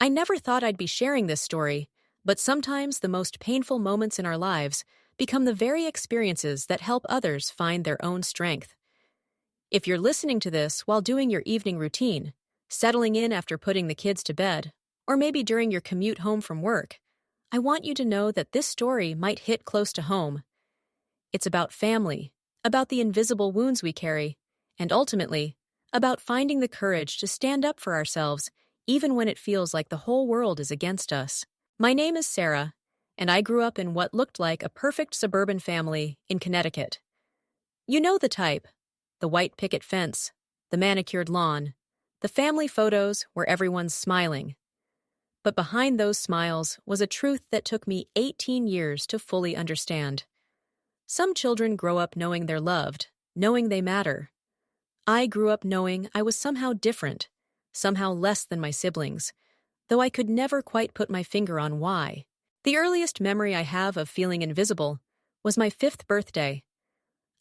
I never thought I'd be sharing this story, but sometimes the most painful moments in our lives become the very experiences that help others find their own strength. If you're listening to this while doing your evening routine, settling in after putting the kids to bed, or maybe during your commute home from work, I want you to know that this story might hit close to home. It's about family, about the invisible wounds we carry, and ultimately, about finding the courage to stand up for ourselves even when it feels like the whole world is against us. My name is Sarah, and I grew up in what looked like a perfect suburban family in Connecticut. You know the type: the white picket fence, the manicured lawn, the family photos where everyone's smiling. But behind those smiles was a truth that took me 18 years to fully understand. Some children grow up knowing they're loved, knowing they matter. I grew up knowing I was somehow different, somehow less than my siblings, though I could never quite put my finger on why. The earliest memory I have of feeling invisible was my 5th birthday.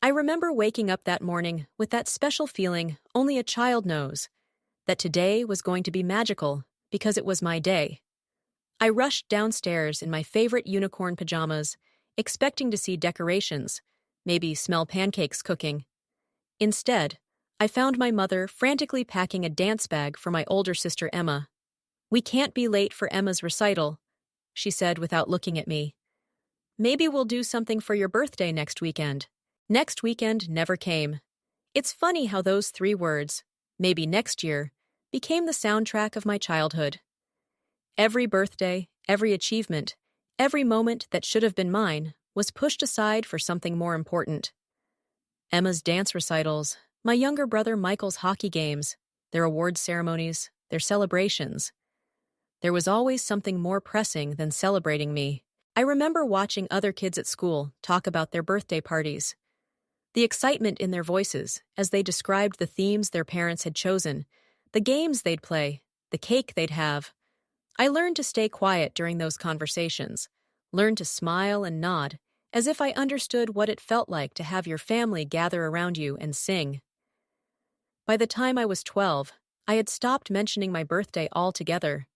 I remember waking up that morning with that special feeling only a child knows, that today was going to be magical because it was my day. I rushed downstairs in my favorite unicorn pajamas, expecting to see decorations, maybe smell pancakes cooking. Instead, I found my mother frantically packing a dance bag for my older sister Emma. "We can't be late for Emma's recital," she said without looking at me. "Maybe we'll do something for your birthday next weekend." Next weekend never came. It's funny how those 3 words, maybe next year, became the soundtrack of my childhood. Every birthday, every achievement, every moment that should have been mine was pushed aside for something more important. Emma's dance recitals, my younger brother Michael's hockey games, their awards ceremonies, their celebrations. There was always something more pressing than celebrating me. I remember watching other kids at school talk about their birthday parties. The excitement in their voices as they described the themes their parents had chosen, the games they'd play, the cake they'd have. I learned to stay quiet during those conversations, learned to smile and nod, as if I understood what it felt like to have your family gather around you and sing. By the time I was 12, I had stopped mentioning my birthday altogether.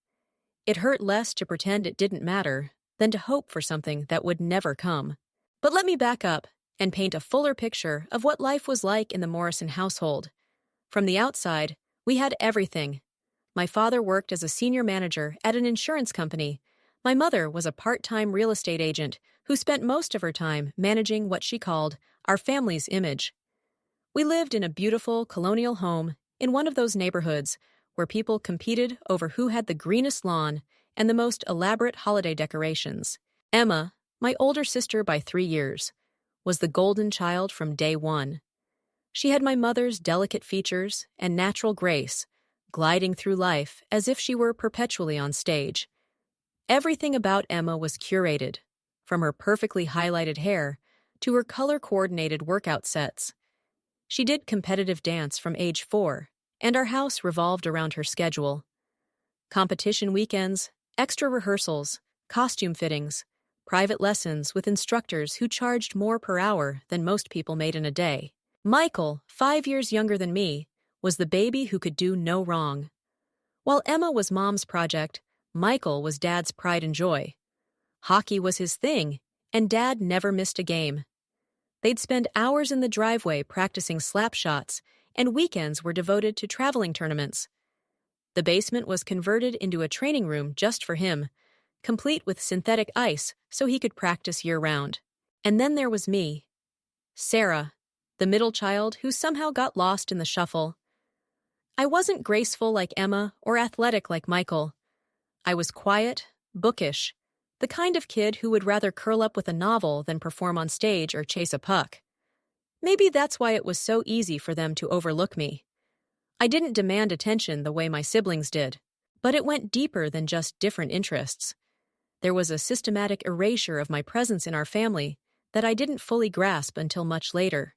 It hurt less to pretend it didn't matter than to hope for something that would never come. But let me back up and paint a fuller picture of what life was like in the Morrison household. From the outside, we had everything. My father worked as a senior manager at an insurance company. My mother was a part-time real estate agent who spent most of her time managing what she called our family's image. We lived in a beautiful colonial home in one of those neighborhoods where people competed over who had the greenest lawn and the most elaborate holiday decorations. Emma, my older sister by 3 years, was the golden child from day one. She had my mother's delicate features and natural grace, gliding through life as if she were perpetually on stage. Everything about Emma was curated, from her perfectly highlighted hair to her color-coordinated workout sets. She did competitive dance from age 4, and our house revolved around her schedule. Competition weekends, extra rehearsals, costume fittings, private lessons with instructors who charged more per hour than most people made in a day. Michael, 5 years younger than me, was the baby who could do no wrong. While Emma was Mom's project, Michael was Dad's pride and joy. Hockey was his thing, and Dad never missed a game. They'd spend hours in the driveway practicing slap shots, and weekends were devoted to traveling tournaments. The basement was converted into a training room just for him, complete with synthetic ice so he could practice year-round. And then there was me, Sarah, the middle child who somehow got lost in the shuffle. I wasn't graceful like Emma or athletic like Michael. I was quiet, bookish, the kind of kid who would rather curl up with a novel than perform on stage or chase a puck. Maybe that's why it was so easy for them to overlook me. I didn't demand attention the way my siblings did, but it went deeper than just different interests. There was a systematic erasure of my presence in our family that I didn't fully grasp until much later.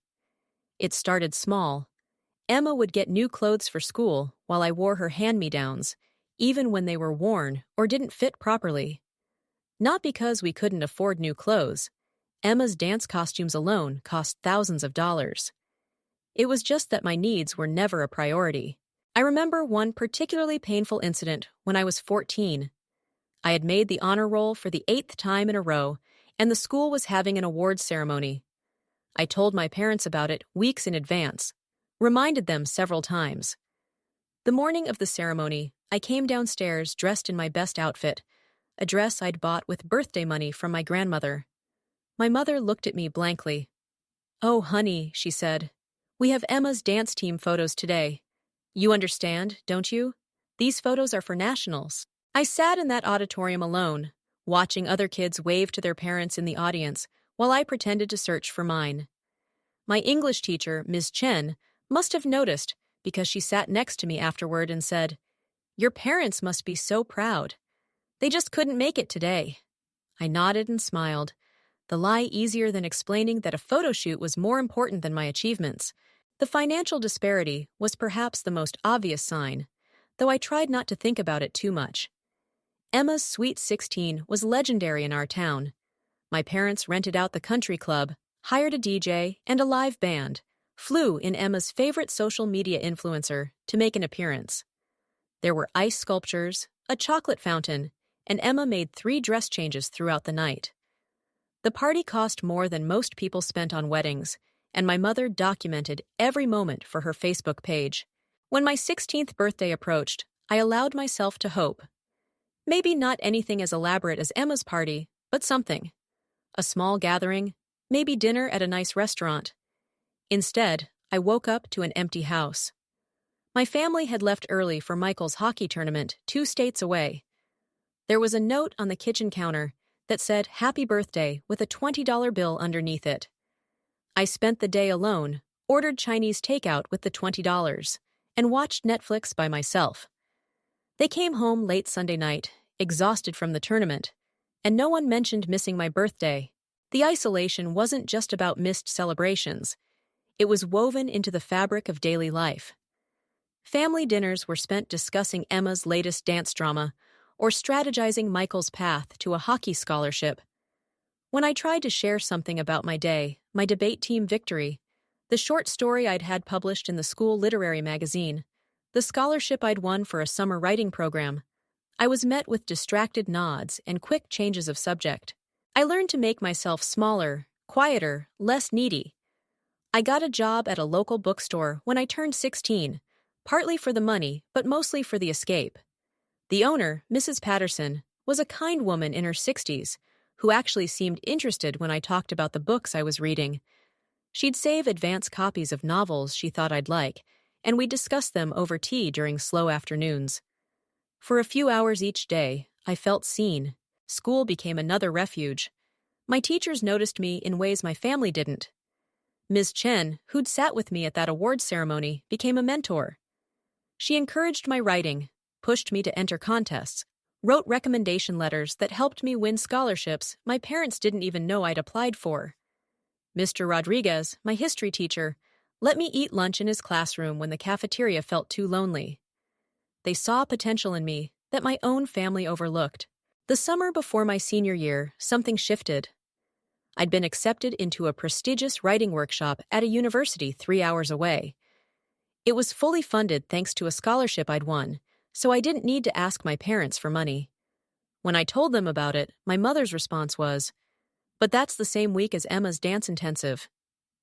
It started small. Emma would get new clothes for school while I wore her hand-me-downs, even when they were worn or didn't fit properly. Not because we couldn't afford new clothes. Emma's dance costumes alone cost thousands of dollars. It was just that my needs were never a priority. I remember one particularly painful incident when I was 14. I had made the honor roll for the 8th time in a row, and the school was having an awards ceremony. I told my parents about it weeks in advance, reminded them several times. The morning of the ceremony, I came downstairs dressed in my best outfit, a dress I'd bought with birthday money from my grandmother. My mother looked at me blankly. "Oh, honey," she said, "we have Emma's dance team photos today. You understand, don't you? These photos are for nationals." I sat in that auditorium alone, watching other kids wave to their parents in the audience while I pretended to search for mine. My English teacher, Ms. Chen, must have noticed because she sat next to me afterward and said, "Your parents must be so proud. They just couldn't make it today." I nodded and smiled, the lie easier than explaining that a photo shoot was more important than my achievements. The financial disparity was perhaps the most obvious sign, though I tried not to think about it too much. Emma's Sweet 16 was legendary in our town. My parents rented out the country club, hired a DJ and a live band, flew in Emma's favorite social media influencer to make an appearance. There were ice sculptures, a chocolate fountain, and Emma made 3 dress changes throughout the night. The party cost more than most people spent on weddings, and my mother documented every moment for her Facebook page. When my 16th birthday approached, I allowed myself to hope. Maybe not anything as elaborate as Emma's party, but something. A small gathering, maybe dinner at a nice restaurant. Instead, I woke up to an empty house. My family had left early for Michael's hockey tournament 2 states away. There was a note on the kitchen counter that said "Happy Birthday" with a $20 bill underneath it. I spent the day alone, ordered Chinese takeout with the $20, and watched Netflix by myself. They came home late Sunday night, exhausted from the tournament, and no one mentioned missing my birthday. The isolation wasn't just about missed celebrations. It was woven into the fabric of daily life. Family dinners were spent discussing Emma's latest dance drama or strategizing Michael's path to a hockey scholarship. When I tried to share something about my day, my debate team victory, the short story I'd had published in the school literary magazine, the scholarship I'd won for a summer writing program, I was met with distracted nods and quick changes of subject. I learned to make myself smaller, quieter, less needy. I got a job at a local bookstore when I turned 16, partly for the money, but mostly for the escape. The owner, Mrs. Patterson, was a kind woman in her 60s, who actually seemed interested when I talked about the books I was reading. She'd save advance copies of novels she thought I'd like, and we'd discuss them over tea during slow afternoons. For a few hours each day, I felt seen. School became another refuge. My teachers noticed me in ways my family didn't. Ms. Chen, who'd sat with me at that awards ceremony, became a mentor. She encouraged my writing, pushed me to enter contests, wrote recommendation letters that helped me win scholarships my parents didn't even know I'd applied for. Mr. Rodriguez, my history teacher, let me eat lunch in his classroom when the cafeteria felt too lonely. They saw potential in me that my own family overlooked. The summer before my senior year, something shifted. I'd been accepted into a prestigious writing workshop at a university 3 hours away. It was fully funded thanks to a scholarship I'd won, so I didn't need to ask my parents for money. When I told them about it, my mother's response was, "But that's the same week as Emma's dance intensive.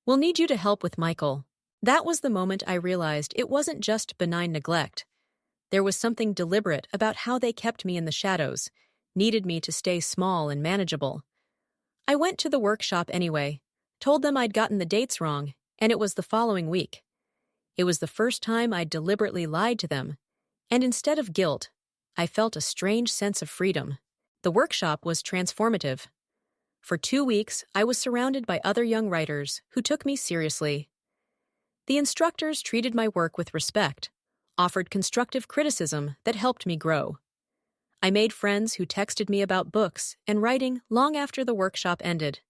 We'll need you to help with Michael." That was the moment I realized it wasn't just benign neglect. There was something deliberate about how they kept me in the shadows, needed me to stay small and manageable. I went to the workshop anyway, told them I'd gotten the dates wrong, and it was the following week. It was the first time I'd deliberately lied to them, and instead of guilt, I felt a strange sense of freedom. The workshop was transformative. For 2 weeks, I was surrounded by other young writers who took me seriously. The instructors treated my work with respect, offered constructive criticism that helped me grow. I made friends who texted me about books and writing long after the workshop ended.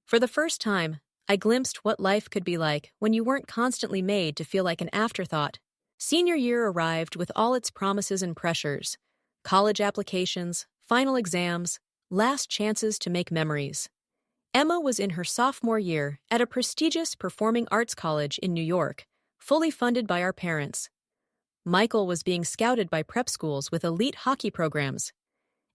For the first time, I glimpsed what life could be like when you weren't constantly made to feel like an afterthought. Senior year arrived with all its promises and pressures: college applications, final exams, last chances to make memories. Emma was in her sophomore year at a prestigious performing arts college in New York, fully funded by our parents. Michael was being scouted by prep schools with elite hockey programs,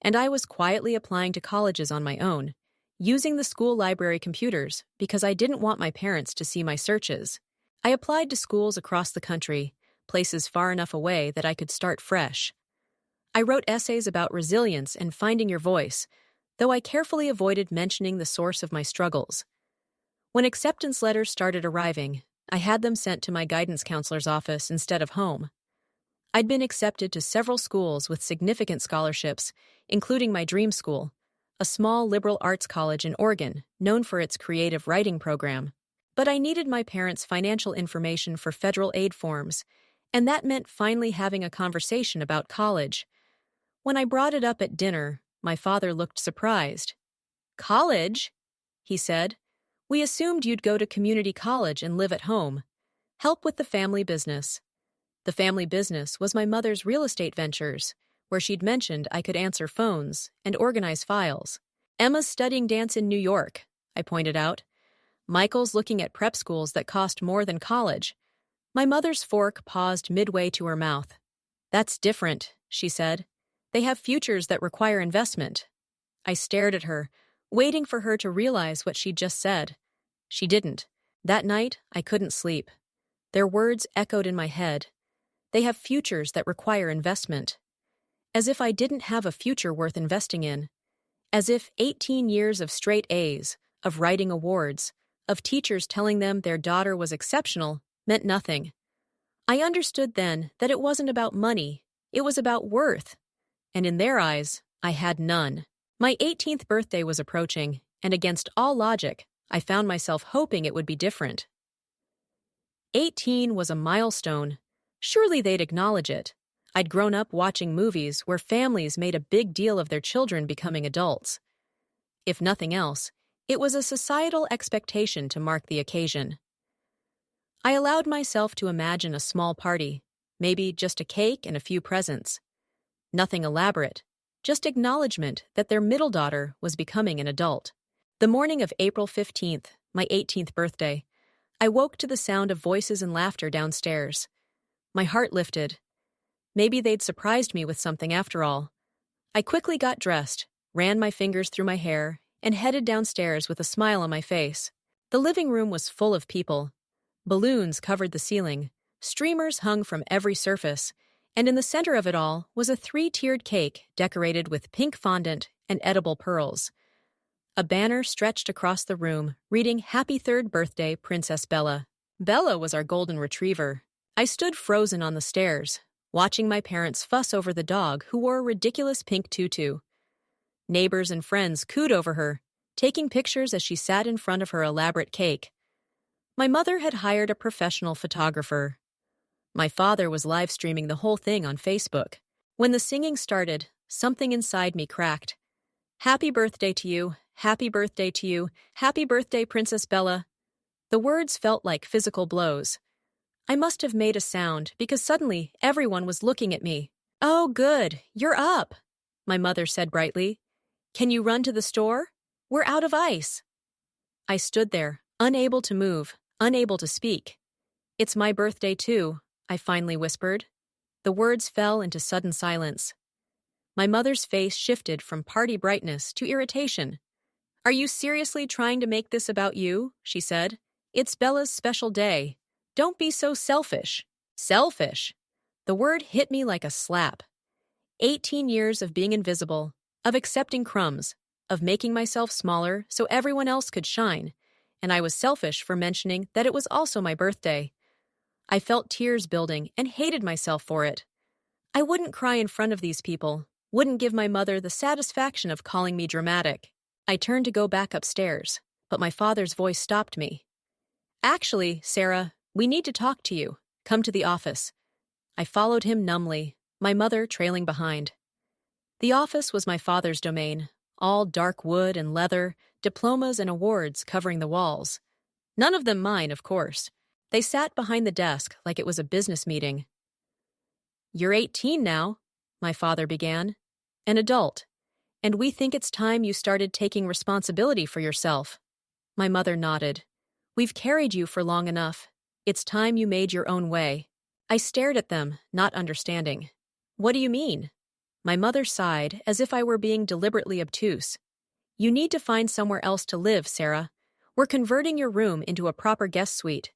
and I was quietly applying to colleges on my own, using the school library computers because I didn't want my parents to see my searches. I applied to schools across the country, places far enough away that I could start fresh. I wrote essays about resilience and finding your voice, though I carefully avoided mentioning the source of my struggles. When acceptance letters started arriving, I had them sent to my guidance counselor's office instead of home. I'd been accepted to several schools with significant scholarships, including my dream school, a small liberal arts college in Oregon known for its creative writing program. But I needed my parents' financial information for federal aid forms, and that meant finally having a conversation about college. When I brought it up at dinner, my father looked surprised. "College?" he said. "We assumed you'd go to community college and live at home. Help with the family business." The family business was my mother's real estate ventures, where she'd mentioned I could answer phones and organize files. "Emma's studying dance in New York," I pointed out. "Michael's looking at prep schools that cost more than college." My mother's fork paused midway to her mouth. "That's different," she said. "They have futures that require investment." I stared at her, waiting for her to realize what she'd just said. She didn't. That night, I couldn't sleep. Their words echoed in my head. They have futures that require investment. As if I didn't have a future worth investing in. As if 18 years of straight A's, of writing awards, of teachers telling them their daughter was exceptional, meant nothing. I understood then that it wasn't about money, it was about worth. And in their eyes, I had none. My 18th birthday was approaching, and against all logic, I found myself hoping it would be different. 18 was a milestone. Surely they'd acknowledge it. I'd grown up watching movies where families made a big deal of their children becoming adults. If nothing else, it was a societal expectation to mark the occasion. I allowed myself to imagine a small party, maybe just a cake and a few presents. Nothing elaborate, just acknowledgement that their middle daughter was becoming an adult. The morning of April 15th, my 18th birthday, I woke to the sound of voices and laughter downstairs. My heart lifted. Maybe they'd surprised me with something after all. I quickly got dressed, ran my fingers through my hair, and headed downstairs with a smile on my face. The living room was full of people. Balloons covered the ceiling, streamers hung from every surface, and in the center of it all was a 3-tiered cake decorated with pink fondant and edible pearls. A banner stretched across the room, reading "Happy 3rd Birthday, Princess Bella." Bella was our golden retriever. I stood frozen on the stairs, watching my parents fuss over the dog who wore a ridiculous pink tutu. Neighbors and friends cooed over her, taking pictures as she sat in front of her elaborate cake. My mother had hired a professional photographer. My father was live streaming the whole thing on Facebook. When the singing started, something inside me cracked. "Happy birthday to you, happy birthday to you, happy birthday, Princess Bella." The words felt like physical blows. I must have made a sound because suddenly everyone was looking at me. "Oh, good, you're up," my mother said brightly. "Can you run to the store? We're out of ice." I stood there, unable to move, unable to speak. "It's my birthday too," I finally whispered. The words fell into sudden silence. My mother's face shifted from party brightness to irritation. "Are you seriously trying to make this about you?" she said. "It's Bella's special day. Don't be so selfish." Selfish. The word hit me like a slap. 18 years of being invisible, of accepting crumbs, of making myself smaller so everyone else could shine, and I was selfish for mentioning that it was also my birthday. I felt tears building and hated myself for it. I wouldn't cry in front of these people, wouldn't give my mother the satisfaction of calling me dramatic. I turned to go back upstairs, but my father's voice stopped me. "Actually, Sarah, we need to talk to you. Come to the office." I followed him numbly, my mother trailing behind. The office was my father's domain, all dark wood and leather, diplomas and awards covering the walls. None of them mine, of course. They sat behind the desk like it was a business meeting. "You're 18 now," my father began. "An adult. And we think it's time you started taking responsibility for yourself." My mother nodded. "We've carried you for long enough. It's time you made your own way." I stared at them, not understanding. What do you mean? My mother sighed, as if I were being deliberately obtuse. You need to find somewhere else to live, Sarah. We're converting your room into a proper guest suite.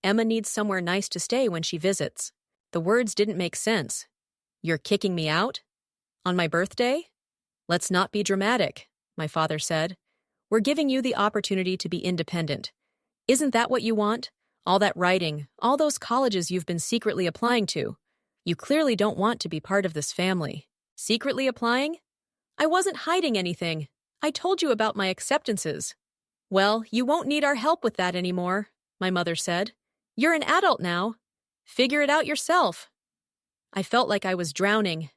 Emma needs somewhere nice to stay when she visits. The words didn't make sense. You're kicking me out? On my birthday? Let's not be dramatic, my father said. We're giving you the opportunity to be independent. Isn't that what you want? All that writing, all those colleges you've been secretly applying to. You clearly don't want to be part of this family. Secretly applying? I wasn't hiding anything. I told you about my acceptances. Well, you won't need our help with that anymore, my mother said. You're an adult now. Figure it out yourself. I felt like I was drowning.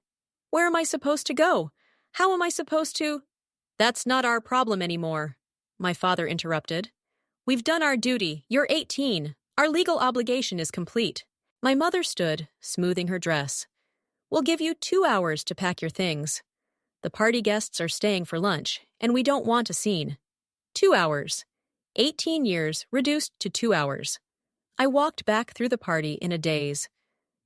Where am I supposed to go? How am I supposed to? That's not our problem anymore, my father interrupted. We've done our duty. You're 18. Our legal obligation is complete. My mother stood, smoothing her dress. We'll give you 2 hours to pack your things. The party guests are staying for lunch, and we don't want a scene. 2 hours. 18 years reduced to 2 hours. I walked back through the party in a daze.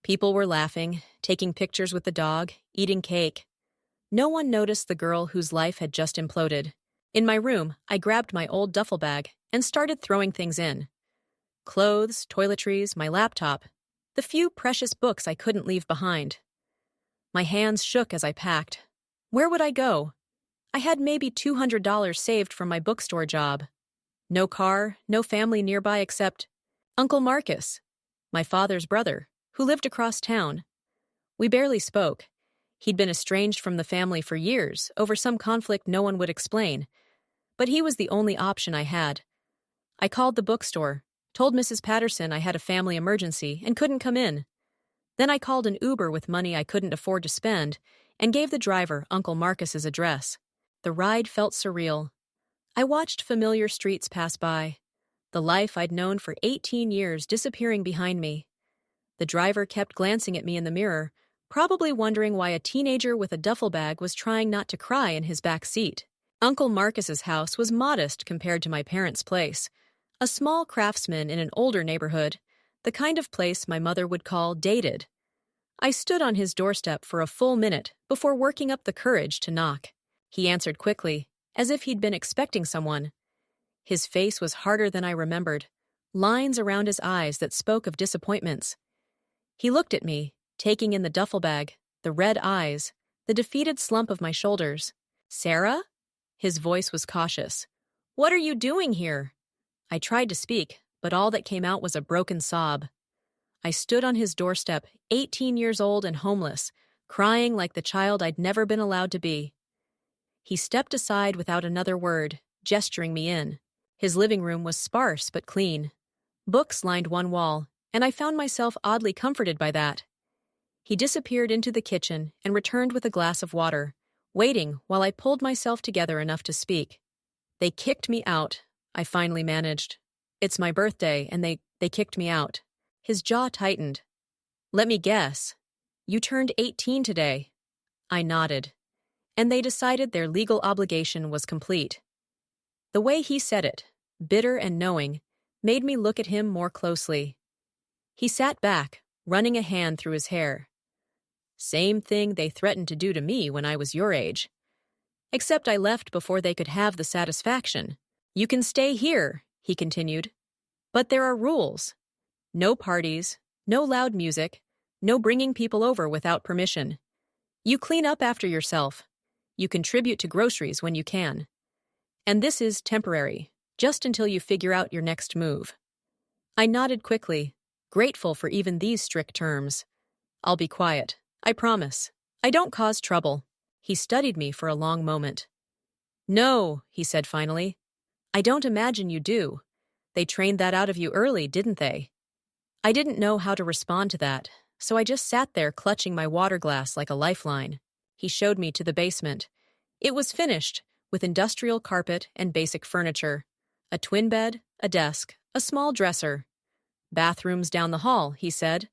People were laughing, taking pictures with the dog, eating cake. No one noticed the girl whose life had just imploded. In my room, I grabbed my old duffel bag and started throwing things in. Clothes, toiletries, my laptop, the few precious books I couldn't leave behind. My hands shook as I packed. Where would I go? I had maybe $200 saved from my bookstore job. No car, no family nearby except Uncle Marcus, my father's brother, who lived across town. We barely spoke. He'd been estranged from the family for years over some conflict no one would explain, but he was the only option I had. I called the bookstore, told Mrs. Patterson I had a family emergency and couldn't come in. Then I called an Uber with money I couldn't afford to spend and gave the driver Uncle Marcus's address. The ride felt surreal. I watched familiar streets pass by, the life I'd known for 18 years disappearing behind me. The driver kept glancing at me in the mirror, probably wondering why a teenager with a duffel bag was trying not to cry in his back seat. Uncle Marcus's house was modest compared to my parents' place, a small craftsman in an older neighborhood, the kind of place my mother would call dated. I stood on his doorstep for a full minute before working up the courage to knock. He answered quickly, as if he'd been expecting someone. His face was harder than I remembered, lines around his eyes that spoke of disappointments. He looked at me, taking in the duffel bag, the red eyes, the defeated slump of my shoulders. Sarah? His voice was cautious. What are you doing here? I tried to speak, but all that came out was a broken sob. I stood on his doorstep, 18 years old and homeless, crying like the child I'd never been allowed to be. He stepped aside without another word, gesturing me in. His living room was sparse but clean. Books lined one wall, and I found myself oddly comforted by that. He disappeared into the kitchen and returned with a glass of water, waiting while I pulled myself together enough to speak. They kicked me out, I finally managed. It's my birthday, and they kicked me out. His jaw tightened. Let me guess. You turned 18 today. I nodded. And they decided their legal obligation was complete. The way he said it, bitter and knowing, made me look at him more closely. He sat back, running a hand through his hair. Same thing they threatened to do to me when I was your age. Except I left before they could have the satisfaction. You can stay here, he continued. But there are rules. No parties, no loud music, no bringing people over without permission. You clean up after yourself. You contribute to groceries when you can. And this is temporary, just until you figure out your next move. I nodded quickly, grateful for even these strict terms. I'll be quiet, I promise. I don't cause trouble. He studied me for a long moment. No, he said finally. I don't imagine you do. They trained that out of you early, didn't they? I didn't know how to respond to that, so I just sat there clutching my water glass like a lifeline. He showed me to the basement. It was finished, with industrial carpet and basic furniture. A twin bed, a desk, a small dresser. Bathrooms down the hall, he said.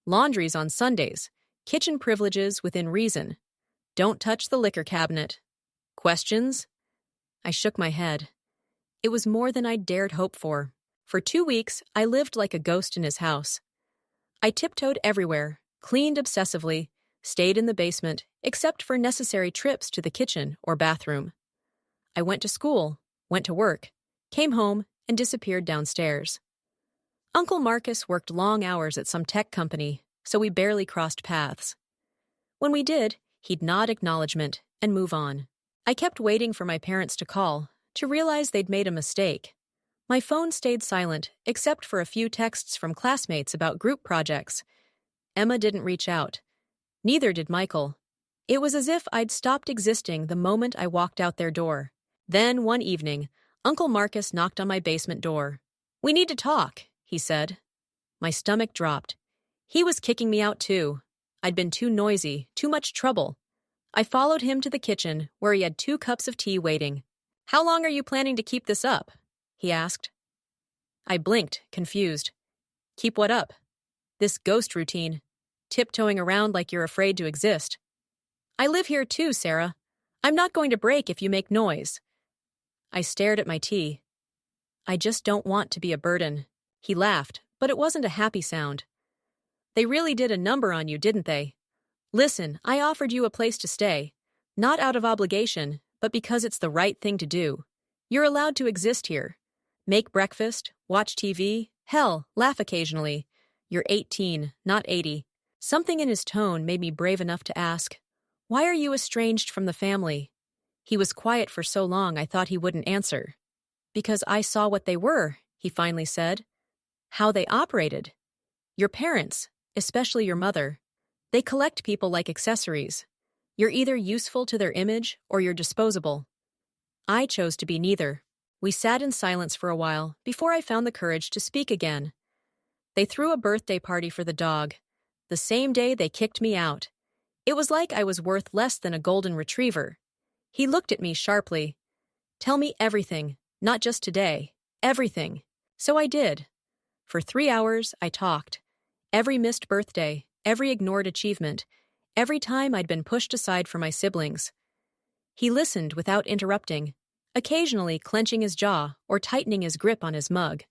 Laundries on Sundays. Kitchen privileges within reason. Don't touch the liquor cabinet. Questions? I shook my head. It was more than I'd dared hope for. For 2 weeks, I lived like a ghost in his house. I tiptoed everywhere, cleaned obsessively, stayed in the basement, except for necessary trips to the kitchen or bathroom. I went to school, went to work, came home, and disappeared downstairs. Uncle Marcus worked long hours at some tech company, so we barely crossed paths. When we did, he'd nod acknowledgement and move on. I kept waiting for my parents to call, to realize they'd made a mistake. My phone stayed silent, except for a few texts from classmates about group projects. Emma didn't reach out. Neither did Michael. It was as if I'd stopped existing the moment I walked out their door. Then, one evening, Uncle Marcus knocked on my basement door. "We need to talk," he said. My stomach dropped. He was kicking me out too. I'd been too noisy, too much trouble. I followed him to the kitchen, where he had 2 cups of tea waiting. "How long are you planning to keep this up?" he asked. I blinked, confused. "Keep what up?" "This ghost routine. Tiptoeing around like you're afraid to exist." "I live here too, Sarah. I'm not going to break if you make noise." I stared at my tea. "I just don't want to be a burden." He laughed, but it wasn't a happy sound. "They really did a number on you, didn't they? Listen, I offered you a place to stay. Not out of obligation, but because it's the right thing to do. You're allowed to exist here. Make breakfast, watch TV, hell, laugh occasionally. You're 18, not 80. Something in his tone made me brave enough to ask, "Why are you estranged from the family?" He was quiet for so long I thought he wouldn't answer. "Because I saw what they were," he finally said. "How they operated. Your parents, especially your mother, they collect people like accessories. You're either useful to their image or you're disposable. I chose to be neither." We sat in silence for a while before I found the courage to speak again. "They threw a birthday party for the dog. The same day they kicked me out. It was like I was worth less than a golden retriever." He looked at me sharply. "Tell me everything, not just today. Everything." So I did. For 3 hours, I talked. Every missed birthday, every ignored achievement, every time I'd been pushed aside for my siblings. He listened without interrupting, occasionally clenching his jaw or tightening his grip on his mug.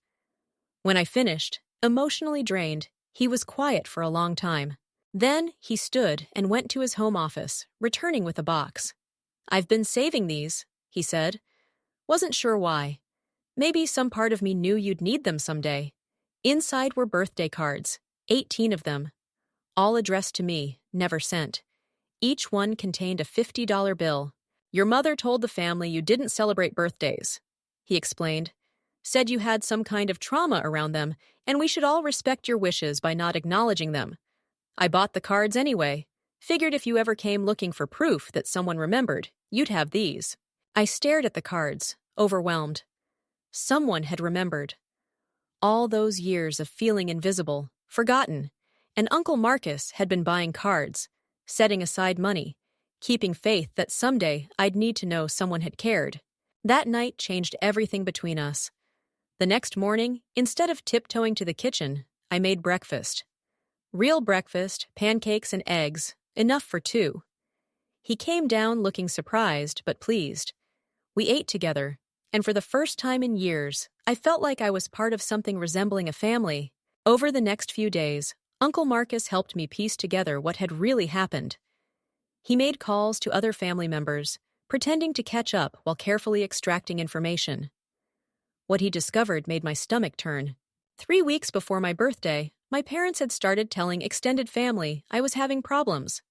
When I finished, emotionally drained, he was quiet for a long time. Then he stood and went to his home office, returning with a box. "I've been saving these," he said. "Wasn't sure why. Maybe some part of me knew you'd need them someday." Inside were birthday cards, 18 of them, all addressed to me, never sent. Each one contained a $50 bill. "Your mother told the family you didn't celebrate birthdays," he explained. "Said you had some kind of trauma around them, and we should all respect your wishes by not acknowledging them. I bought the cards anyway. Figured if you ever came looking for proof that someone remembered, you'd have these." I stared at the cards, overwhelmed. Someone had remembered. All those years of feeling invisible, forgotten, and Uncle Marcus had been buying cards, setting aside money, keeping faith that someday I'd need to know someone had cared. That night changed everything between us. The next morning, instead of tiptoeing to the kitchen, I made breakfast. Real breakfast, pancakes and eggs, enough for 2. He came down looking surprised but pleased. We ate together, and for the first time in years, I felt like I was part of something resembling a family. Over the next few days, Uncle Marcus helped me piece together what had really happened. He made calls to other family members, pretending to catch up while carefully extracting information. What he discovered made my stomach turn. 3 weeks before my birthday, my parents had started telling extended family I was having problems.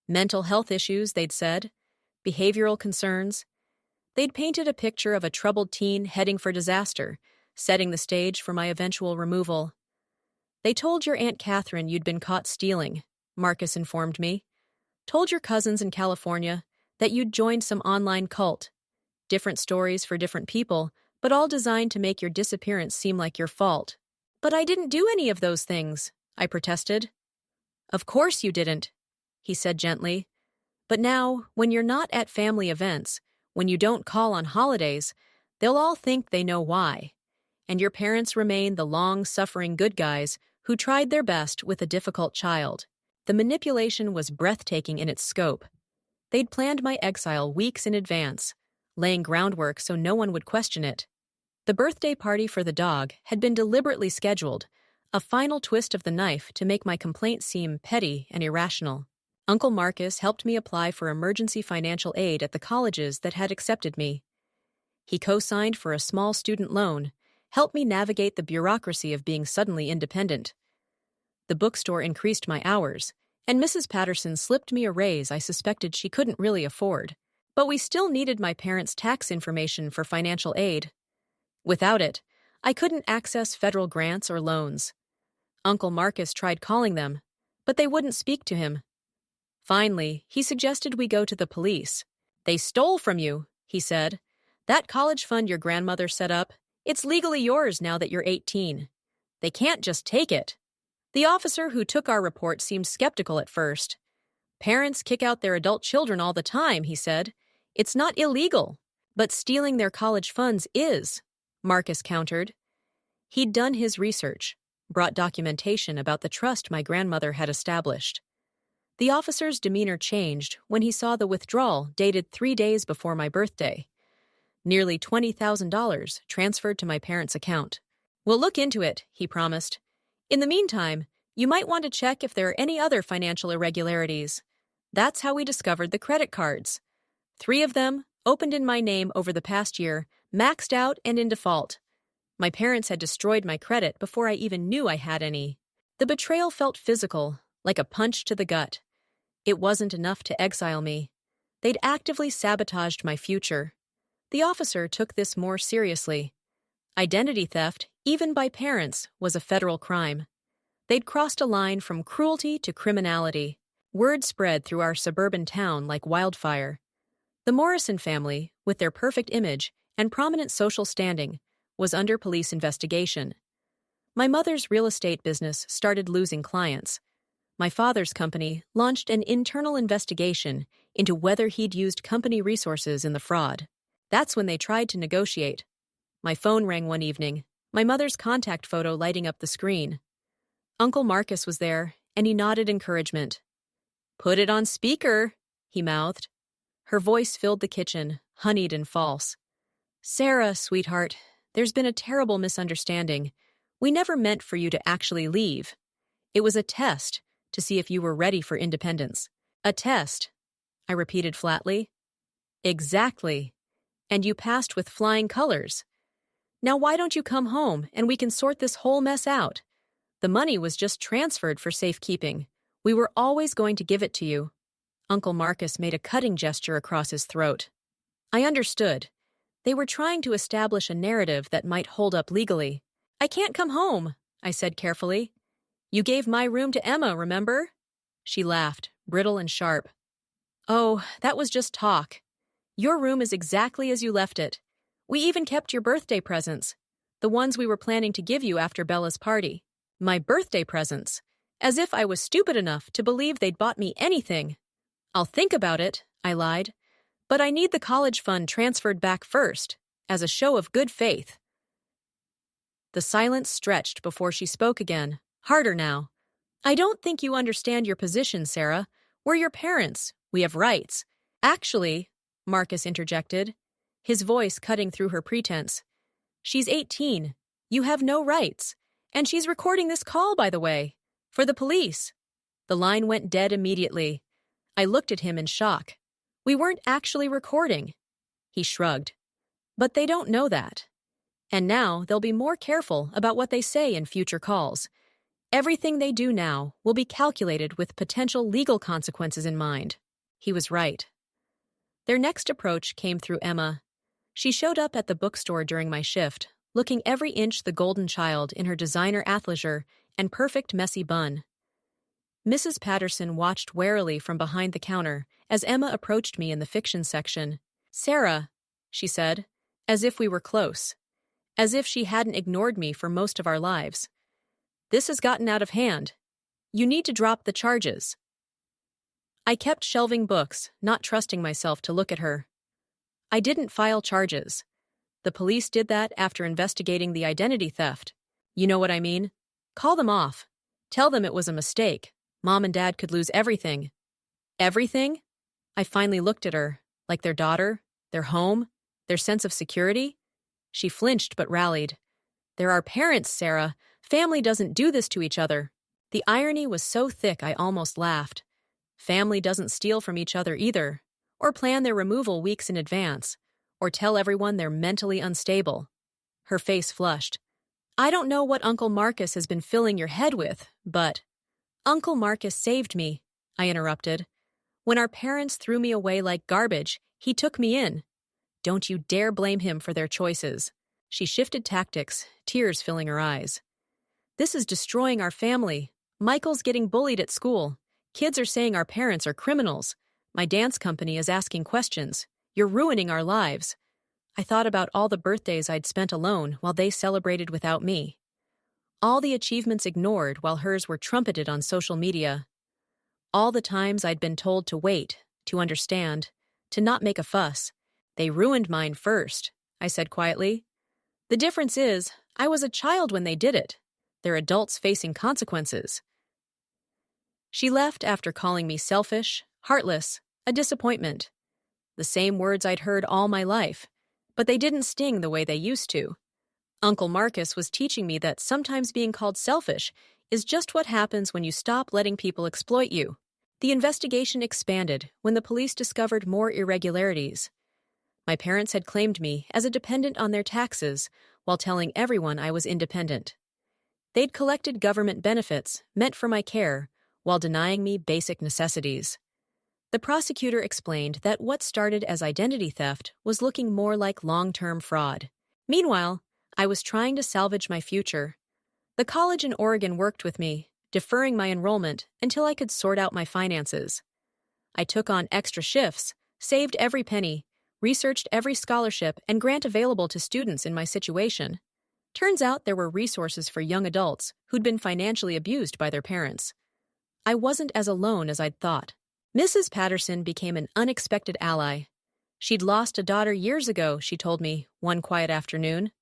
Mental health issues, they'd said. Behavioral concerns. They'd painted a picture of a troubled teen heading for disaster, setting the stage for my eventual removal. "They told your Aunt Catherine you'd been caught stealing," Marcus informed me. "Told your cousins in California that you'd joined some online cult. Different stories for different people, but all designed to make your disappearance seem like your fault." "But I didn't do any of those things," I protested. "Of course you didn't," he said gently. "But now, when you're not at family events, when you don't call on holidays, they'll all think they know why. And your parents remain the long-suffering good guys who tried their best with a difficult child." The manipulation was breathtaking in its scope. They'd planned my exile weeks in advance, laying groundwork so no one would question it. The birthday party for the dog had been deliberately scheduled, A final twist of the knife to make my complaint seem petty and irrational. Uncle Marcus helped me apply for emergency financial aid at the colleges that had accepted me. He co-signed for a small student loan, helped me navigate the bureaucracy of being suddenly independent. The bookstore increased my hours, and Mrs. Patterson slipped me a raise I suspected she couldn't really afford. But we still needed my parents' tax information for financial aid. Without it, I couldn't access federal grants or loans. Uncle Marcus tried calling them, but they wouldn't speak to him. Finally, he suggested we go to the police. "They stole from you," he said. "That college fund your grandmother set up, it's legally yours now that you're 18. They can't just take it." The officer who took our report seemed skeptical at first. "Parents kick out their adult children all the time," he said. "It's not illegal, but stealing their college funds is," Marcus countered. He'd done his research, brought documentation about the trust my grandmother had established. The officer's demeanor changed when he saw the withdrawal dated 3 days before my birthday. Nearly $20,000 transferred to my parents' account. "We'll look into it," he promised. "In the meantime, you might want to check if there are any other financial irregularities." That's how we discovered the credit cards. 3 of them, opened in my name over the past year, maxed out and in default. My parents had destroyed my credit before I even knew I had any. The betrayal felt physical, like a punch to the gut. It wasn't enough to exile me. They'd actively sabotaged my future. The officer took this more seriously. Identity theft, even by parents, was a federal crime. They'd crossed a line from cruelty to criminality. Word spread through our suburban town like wildfire. The Morrison family, with their perfect image and prominent social standing, was under police investigation. My mother's real estate business started losing clients. My father's company launched an internal investigation into whether he'd used company resources in the fraud. That's when they tried to negotiate. My phone rang one evening, my mother's contact photo lighting up the screen. Uncle Marcus was there, and he nodded encouragement. "Put it on speaker," he mouthed. Her voice filled the kitchen, honeyed and false. "Sarah, sweetheart, there's been a terrible misunderstanding. We never meant for you to actually leave. It was a test to see if you were ready for independence." "A test," I repeated flatly. "Exactly. And you passed with flying colors. Now why don't you come home and we can sort this whole mess out? The money was just transferred for safekeeping. We were always going to give it to you." Uncle Marcus made a cutting gesture across his throat. I understood. They were trying to establish a narrative that might hold up legally. "I can't come home," I said carefully. "You gave my room to Emma, remember?" She laughed, brittle and sharp. "Oh, that was just talk. Your room is exactly as you left it. We even kept your birthday presents, the ones we were planning to give you after Bella's party." My birthday presents? As if I was stupid enough to believe they'd bought me anything. "I'll think about it," I lied. "But I need the college fund transferred back first, as a show of good faith." The silence stretched before she spoke again, harder now. "I don't think you understand your position, Sarah. We're your parents. We have rights." "Actually," Marcus interjected, his voice cutting through her pretense, "she's 18. You have no rights. And she's recording this call, by the way, for the police." The line went dead immediately. I looked at him in shock. "We weren't actually recording." He shrugged. "But they don't know that. And now they'll be more careful about what they say in future calls. Everything they do now will be calculated with potential legal consequences in mind." He was right. Their next approach came through Emma. She showed up at the bookstore during my shift, looking every inch the golden child in her designer athleisure and perfect messy bun. Mrs. Patterson watched warily from behind the counter as Emma approached me in the fiction section. "Sarah," she said, as if we were close, as if she hadn't ignored me for most of our lives. "This has gotten out of hand. You need to drop the charges." I kept shelving books, not trusting myself to look at her. "I didn't file charges. The police did that after investigating the identity theft. You know what I mean? Call them off. Tell them it was a mistake. Mom and Dad could lose everything." "Everything?" I finally looked at her, like their daughter, their home, their sense of security. She flinched but rallied. "There are parents, Sarah. Family doesn't do this to each other. The irony was so thick I almost laughed. Family doesn't steal from each other either, or plan their removal weeks in advance, or tell everyone they're mentally unstable. Her face flushed. I don't know what Uncle Marcus has been filling your head with, but— Uncle Marcus saved me, I interrupted. When our parents threw me away like garbage, he took me in. Don't you dare blame him for their choices. She shifted tactics, tears filling her eyes. This is destroying our family. Michael's getting bullied at school. Kids are saying our parents are criminals. My dance company is asking questions. You're ruining our lives. I thought about all the birthdays I'd spent alone while they celebrated without me. All the achievements ignored while hers were trumpeted on social media. All the times I'd been told to wait, to understand, to not make a fuss. They ruined mine first, I said quietly. The difference is, I was a child when they did it. They're adults facing consequences. She left after calling me selfish, heartless, a disappointment. The same words I'd heard all my life, but they didn't sting the way they used to. Uncle Marcus was teaching me that sometimes being called selfish is just what happens when you stop letting people exploit you. The investigation expanded when the police discovered more irregularities. My parents had claimed me as a dependent on their taxes while telling everyone I was independent. They'd collected government benefits meant for my care while denying me basic necessities. The prosecutor explained that what started as identity theft was looking more like long-term fraud. Meanwhile, I was trying to salvage my future. The college in Oregon worked with me, deferring my enrollment until I could sort out my finances. I took on extra shifts, saved every penny, researched every scholarship and grant available to students in my situation. Turns out there were resources for young adults who'd been financially abused by their parents. I wasn't as alone as I'd thought. Mrs. Patterson became an unexpected ally. She'd lost a daughter years ago, she told me, one quiet afternoon.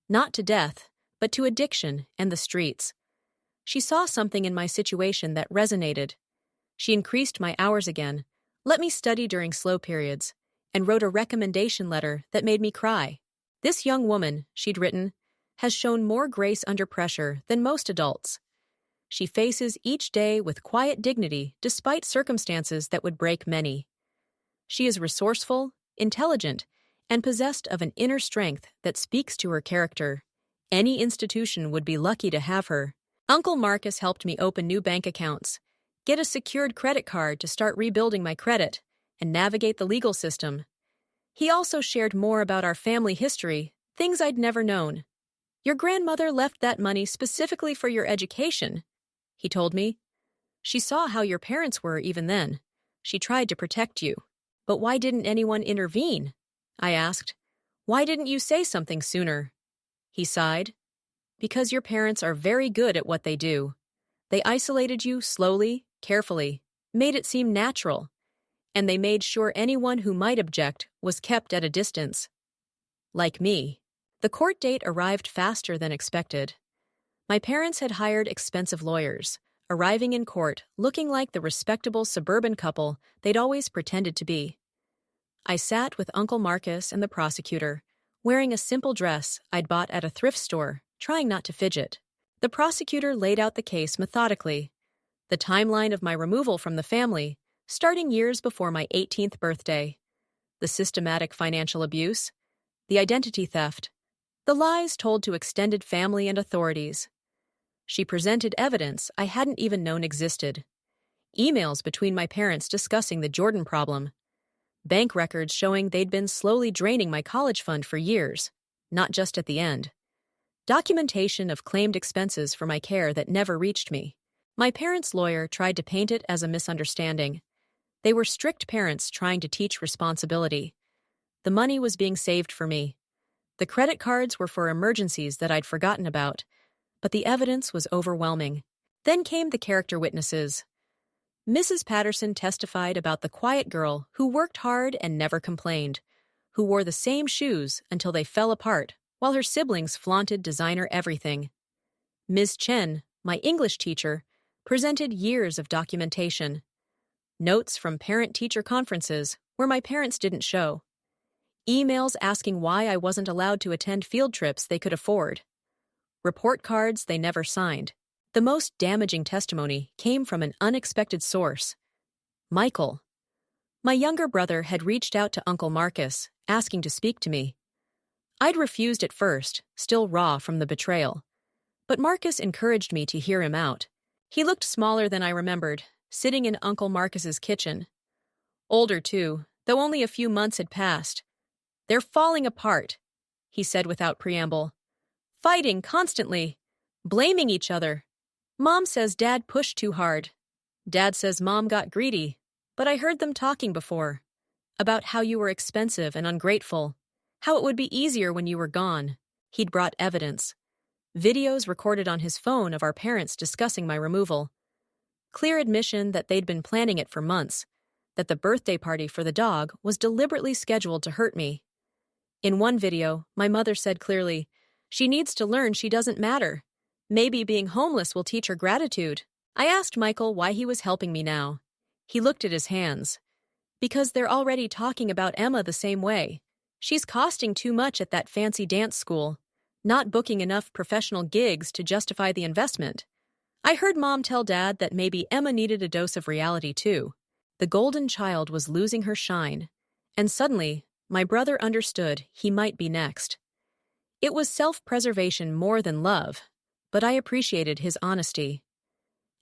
Not to death, but to addiction and the streets. She saw something in my situation that resonated. She increased my hours again, let me study during slow periods, and wrote a recommendation letter that made me cry. This young woman, she'd written, has shown more grace under pressure than most adults. She faces each day with quiet dignity despite circumstances that would break many. She is resourceful, intelligent, and possessed of an inner strength that speaks to her character. Any institution would be lucky to have her. Uncle Marcus helped me open new bank accounts, get a secured credit card to start rebuilding my credit, and navigate the legal system. He also shared more about our family history, things I'd never known. Your grandmother left that money specifically for your education, he told me. She saw how your parents were even then. She tried to protect you. But why didn't anyone intervene? I asked. Why didn't you say something sooner? He sighed. Because your parents are very good at what they do. They isolated you slowly, carefully, made it seem natural, and they made sure anyone who might object was kept at a distance. Like me. The court date arrived faster than expected. My parents had hired expensive lawyers, arriving in court looking like the respectable suburban couple they'd always pretended to be. I sat with Uncle Marcus and the prosecutor, wearing a simple dress I'd bought at a thrift store, trying not to fidget. The prosecutor laid out the case methodically, the timeline of my removal from the family, starting years before my 18th birthday, the systematic financial abuse, the identity theft, the lies told to extended family and authorities. She presented evidence I hadn't even known existed. Emails between my parents discussing the Jordan problem. Bank records showing they'd been slowly draining my college fund for years, not just at the end. Documentation of claimed expenses for my care that never reached me. My parents' lawyer tried to paint it as a misunderstanding. They were strict parents trying to teach responsibility. The money was being saved for me. The credit cards were for emergencies that I'd forgotten about, but the evidence was overwhelming. Then came the character witnesses. Mrs. Patterson testified about the quiet girl who worked hard and never complained, who wore the same shoes until they fell apart, while her siblings flaunted designer everything. Ms. Chen, my English teacher, presented years of documentation. Notes from parent-teacher conferences where my parents didn't show. Emails asking why I wasn't allowed to attend field trips they could afford. report cards they never signed. The most damaging testimony came from an unexpected source. Michael. My younger brother had reached out to Uncle Marcus, asking to speak to me. I'd refused at first, still raw from the betrayal. But Marcus encouraged me to hear him out. He looked smaller than I remembered, sitting in Uncle Marcus's kitchen. Older, too, though only a few months had passed. "They're falling apart," he said without preamble. "Fighting constantly. Blaming each other. Mom says Dad pushed too hard. Dad says Mom got greedy. But I heard them talking before. About how you were expensive and ungrateful. How it would be easier when you were gone." He'd brought evidence. Videos recorded on his phone of our parents discussing my removal. Clear admission that they'd been planning it for months. That the birthday party for the dog was deliberately scheduled to hurt me. In one video, my mother said clearly, "She needs to learn she doesn't matter. Maybe being homeless will teach her gratitude." I asked Michael why he was helping me now. He looked at his hands. "Because they're already talking about Emma the same way. She's costing too much at that fancy dance school, not booking enough professional gigs to justify the investment." I heard Mom tell Dad that maybe Emma needed a dose of reality too. The golden child was losing her shine, and suddenly, my brother understood he might be next. It was self-preservation more than love, but I appreciated his honesty.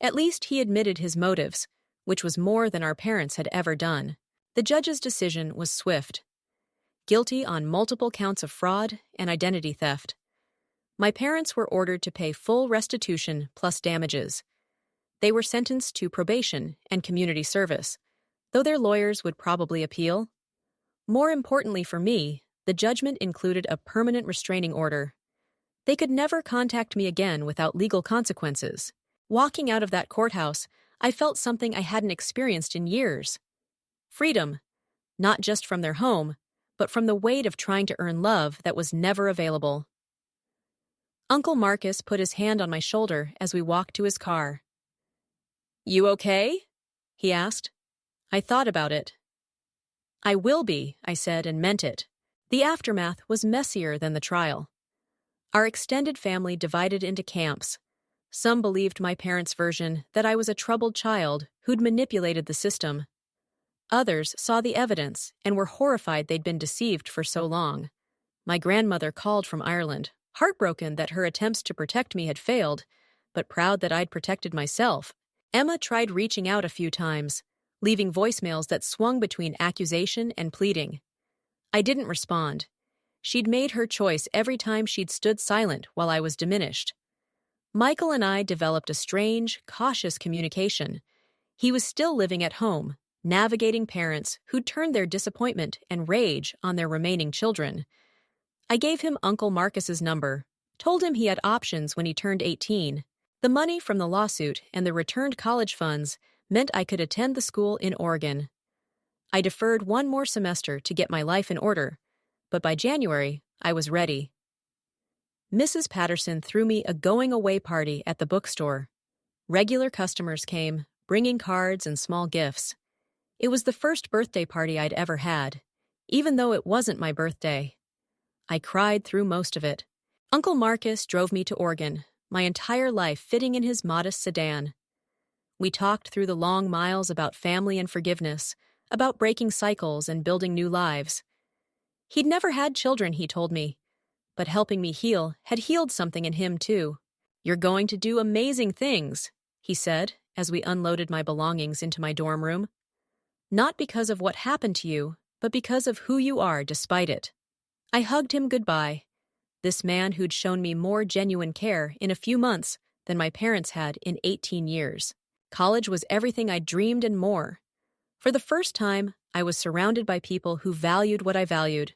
At least he admitted his motives, which was more than our parents had ever done. The judge's decision was swift. Guilty on multiple counts of fraud and identity theft. My parents were ordered to pay full restitution plus damages. They were sentenced to probation and community service, though their lawyers would probably appeal. More importantly for me, the judgment included a permanent restraining order. They could never contact me again without legal consequences. Walking out of that courthouse, I felt something I hadn't experienced in years. Freedom, not just from their home, but from the weight of trying to earn love that was never available. Uncle Marcus put his hand on my shoulder as we walked to his car. "You okay?" he asked. I thought about it. "I will be," I said, and meant it. The aftermath was messier than the trial. Our extended family divided into camps. Some believed my parents' version that I was a troubled child who'd manipulated the system. Others saw the evidence and were horrified they'd been deceived for so long. My grandmother called from Ireland, heartbroken that her attempts to protect me had failed, but proud that I'd protected myself. Emma tried reaching out a few times, leaving voicemails that swung between accusation and pleading. I didn't respond. She'd made her choice every time she'd stood silent while I was diminished. Michael and I developed a strange, cautious communication. He was still living at home, navigating parents who'd turned their disappointment and rage on their remaining children. I gave him Uncle Marcus's number, told him he had options when he turned 18. The money from the lawsuit and the returned college funds meant I could attend the school in Oregon. I deferred one more semester to get my life in order, but by January, I was ready. Mrs. Patterson threw me a going-away party at the bookstore. Regular customers came, bringing cards and small gifts. It was the first birthday party I'd ever had, even though it wasn't my birthday. I cried through most of it. Uncle Marcus drove me to Oregon, my entire life fitting in his modest sedan. We talked through the long miles about family and forgiveness, about breaking cycles and building new lives. He'd never had children, he told me, but helping me heal had healed something in him too. "You're going to do amazing things," he said as we unloaded my belongings into my dorm room. "Not because of what happened to you, but because of who you are despite it." I hugged him goodbye. This man who'd shown me more genuine care in a few months than my parents had in 18 years. College was everything I dreamed and more. For the first time, I was surrounded by people who valued what I valued.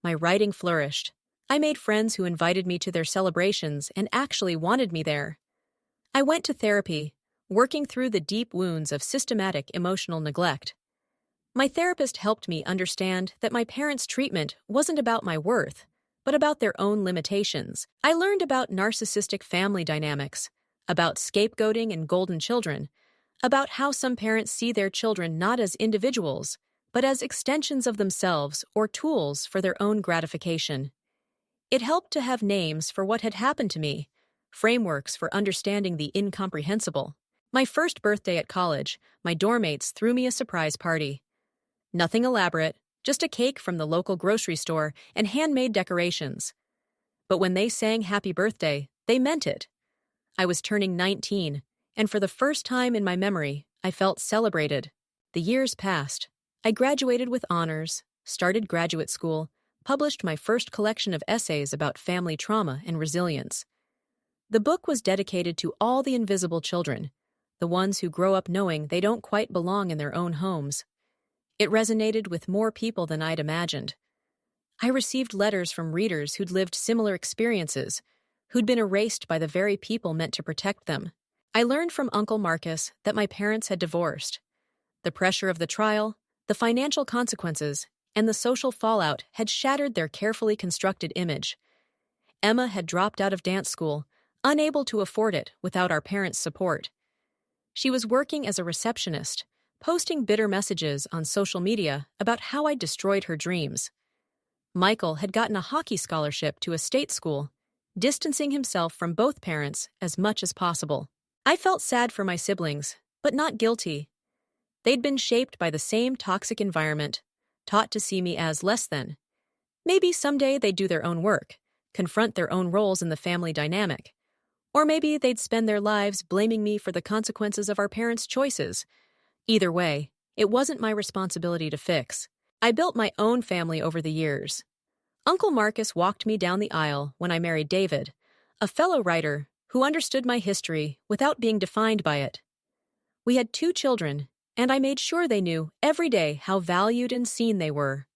My writing flourished. I made friends who invited me to their celebrations and actually wanted me there. I went to therapy, working through the deep wounds of systematic emotional neglect. My therapist helped me understand that my parents' treatment wasn't about my worth, but about their own limitations. I learned about narcissistic family dynamics, about scapegoating and golden children, about how some parents see their children not as individuals, but as extensions of themselves or tools for their own gratification. It helped to have names for what had happened to me, frameworks for understanding the incomprehensible. My first birthday at college, my dorm mates threw me a surprise party. Nothing elaborate, just a cake from the local grocery store and handmade decorations. But when they sang happy birthday, they meant it. I was turning 19, and for the first time in my memory, I felt celebrated. The years passed. I graduated with honors, started graduate school, published my first collection of essays about family trauma and resilience. The book was dedicated to all the invisible children, the ones who grow up knowing they don't quite belong in their own homes. It resonated with more people than I'd imagined. I received letters from readers who'd lived similar experiences, who'd been erased by the very people meant to protect them. I learned from Uncle Marcus that my parents had divorced. The pressure of the trial, the financial consequences, and the social fallout had shattered their carefully constructed image. Emma had dropped out of dance school, unable to afford it without our parents' support. She was working as a receptionist, posting bitter messages on social media about how I'd destroyed her dreams. Michael had gotten a hockey scholarship to a state school, distancing himself from both parents as much as possible. I felt sad for my siblings, but not guilty. They'd been shaped by the same toxic environment, taught to see me as less than. Maybe someday they'd do their own work, confront their own roles in the family dynamic. Or maybe they'd spend their lives blaming me for the consequences of our parents' choices. Either way, it wasn't my responsibility to fix. I built my own family over the years. Uncle Marcus walked me down the aisle when I married David, a fellow writer who understood my history without being defined by it. We had 2 children, and I made sure they knew every day how valued and seen they were.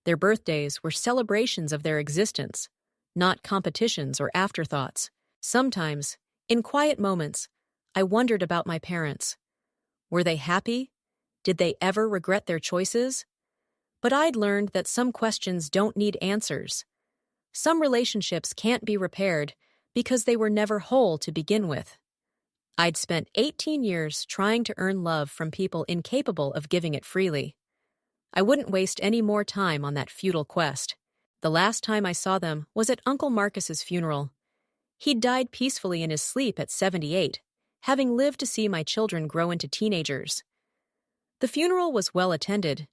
Their birthdays were celebrations of their existence, not competitions or afterthoughts. Sometimes, in quiet moments, I wondered about my parents. Were they happy? Did they ever regret their choices? But I'd learned that some questions don't need answers. Some relationships can't be repaired because they were never whole to begin with. I'd spent 18 years trying to earn love from people incapable of giving it freely. I wouldn't waste any more time on that futile quest. The last time I saw them was at Uncle Marcus's funeral. He'd died peacefully in his sleep at 78, having lived to see my children grow into teenagers. The funeral was well attended.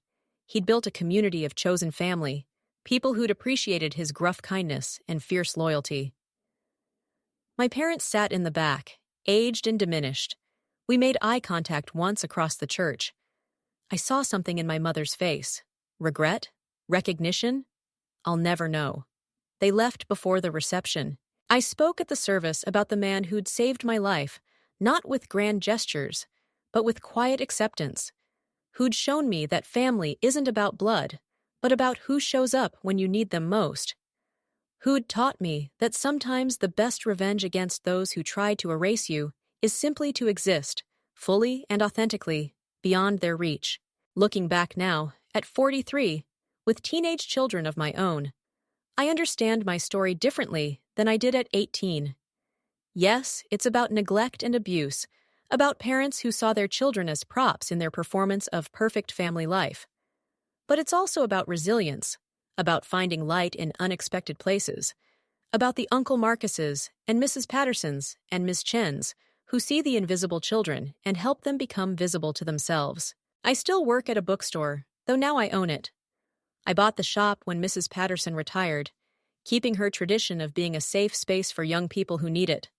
He'd built a community of chosen family, people who'd appreciated his gruff kindness and fierce loyalty. My parents sat in the back, aged and diminished. We made eye contact once across the church. I saw something in my mother's face. Regret? Recognition? I'll never know. They left before the reception. I spoke at the service about the man who'd saved my life, not with grand gestures, but with quiet acceptance, who'd shown me that family isn't about blood, but about who shows up when you need them most. Who'd taught me that sometimes the best revenge against those who try to erase you is simply to exist, fully and authentically, beyond their reach. Looking back now, at 43, with teenage children of my own, I understand my story differently than I did at 18. Yes, it's about neglect and abuse, about parents who saw their children as props in their performance of perfect family life. But it's also about resilience, about finding light in unexpected places, about the Uncle Marcuses and Mrs. Pattersons and Miss Chens who see the invisible children and help them become visible to themselves. I still work at a bookstore, though now I own it. I bought the shop when Mrs. Patterson retired, keeping her tradition of being a safe space for young people who need it.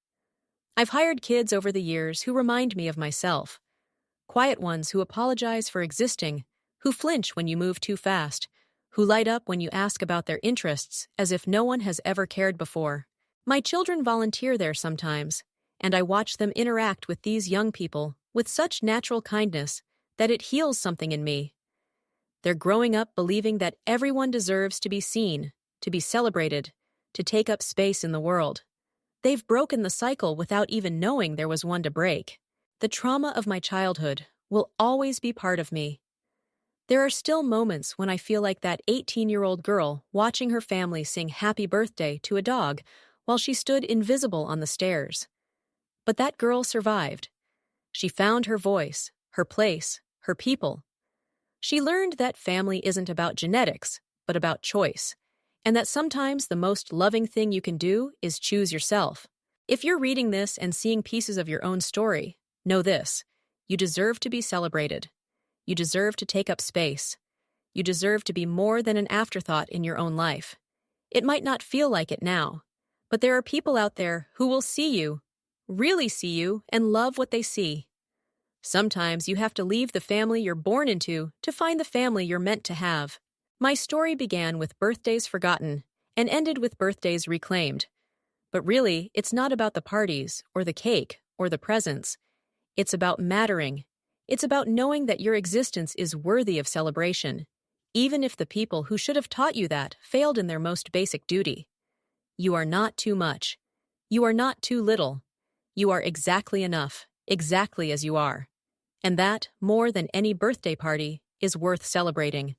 I've hired kids over the years who remind me of myself. Quiet ones who apologize for existing, who flinch when you move too fast, who light up when you ask about their interests as if no one has ever cared before. My children volunteer there sometimes, and I watch them interact with these young people with such natural kindness that it heals something in me. They're growing up believing that everyone deserves to be seen, to be celebrated, to take up space in the world. They've broken the cycle without even knowing there was one to break. The trauma of my childhood will always be part of me. There are still moments when I feel like that 18-year-old girl watching her family sing happy birthday to a dog while she stood invisible on the stairs. But that girl survived. She found her voice, her place, her people. She learned that family isn't about genetics, but about choice, and that sometimes the most loving thing you can do is choose yourself. If you're reading this and seeing pieces of your own story, know this: you deserve to be celebrated. You deserve to take up space. You deserve to be more than an afterthought in your own life. It might not feel like it now, but there are people out there who will see you, really see you, and love what they see. Sometimes you have to leave the family you're born into to find the family you're meant to have. My story began with birthdays forgotten and ended with birthdays reclaimed. But really, it's not about the parties, or the cake, or the presents. It's about mattering. It's about knowing that your existence is worthy of celebration, even if the people who should have taught you that failed in their most basic duty. You are not too much. You are not too little. You are exactly enough, exactly as you are. And that, more than any birthday party, is worth celebrating.